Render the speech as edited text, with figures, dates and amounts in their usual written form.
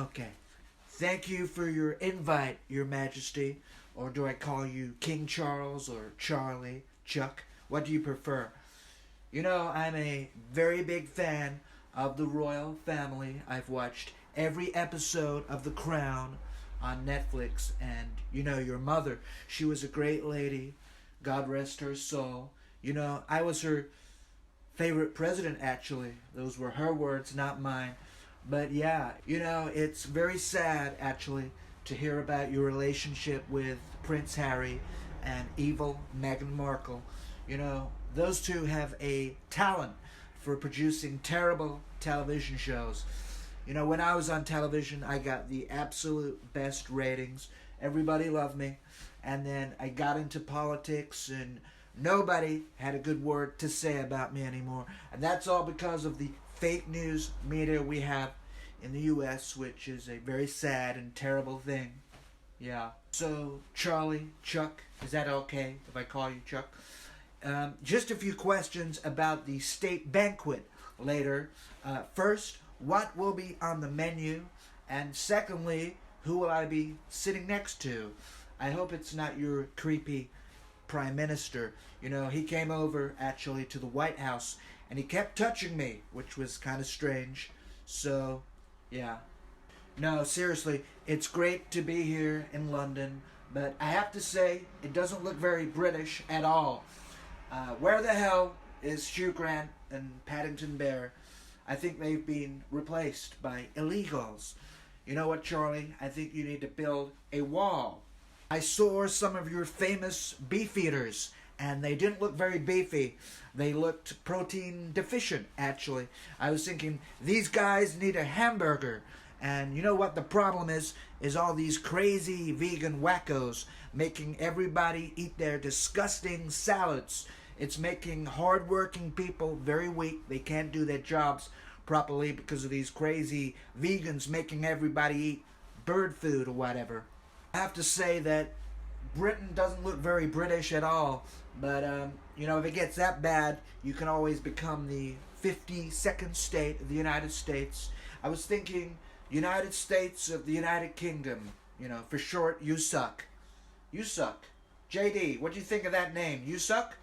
Okay. Thank you for your invite, Your Majesty. Or do I call you King Charles or Charlie, Chuck? What do you prefer? You know, I'm a very big fan of the royal family. I've watched every episode of The Crown on Netflix, and you know, your mother, she was a great lady. God rest her soul. You know, I was her favorite president, actually. Those were her words, not mine. But yeah, you know, it's very sad, actually, to hear about your relationship with Prince Harry and evil Meghan Markle. You know, those two have a talent for producing terrible television shows. You know, when I was on television, I got the absolute best ratings. Everybody loved me. And then I got into politics, and nobody had a good word to say about me anymore. And that's all because of the fake news media we have in the U.S., which is a very sad and terrible thing. Yeah. So, Charlie, Chuck, is that okay if I call you Chuck? Just a few questions about the state banquet later. First, what will be on the menu? And secondly, who will I be sitting next to? I hope it's not your creepy prime minister. You know, he came over actually to the White House and he kept touching me, which was kind of strange. So, yeah. No, seriously, it's great to be here in London, but I have to say, it doesn't look very British at all. Where the hell is Hugh Grant and Paddington Bear? I think they've been replaced by illegals. You know what, Charlie? I think you need to build a wall. I saw some of your famous beef eaters, and they didn't look very beefy. They looked protein deficient, actually. I was thinking, these guys need a hamburger. And you know what the problem is all these crazy vegan wackos making everybody eat their disgusting salads. It's making hardworking people very weak. They can't do their jobs properly because of these crazy vegans making everybody eat bird food or whatever. I have to say that Britain doesn't look very British at all. But, you know, if it gets that bad, you can always become the 52nd state of the United States. I was thinking United States of the United Kingdom. You know, for short, you suck. You suck. JD, what do you think of that name? You suck?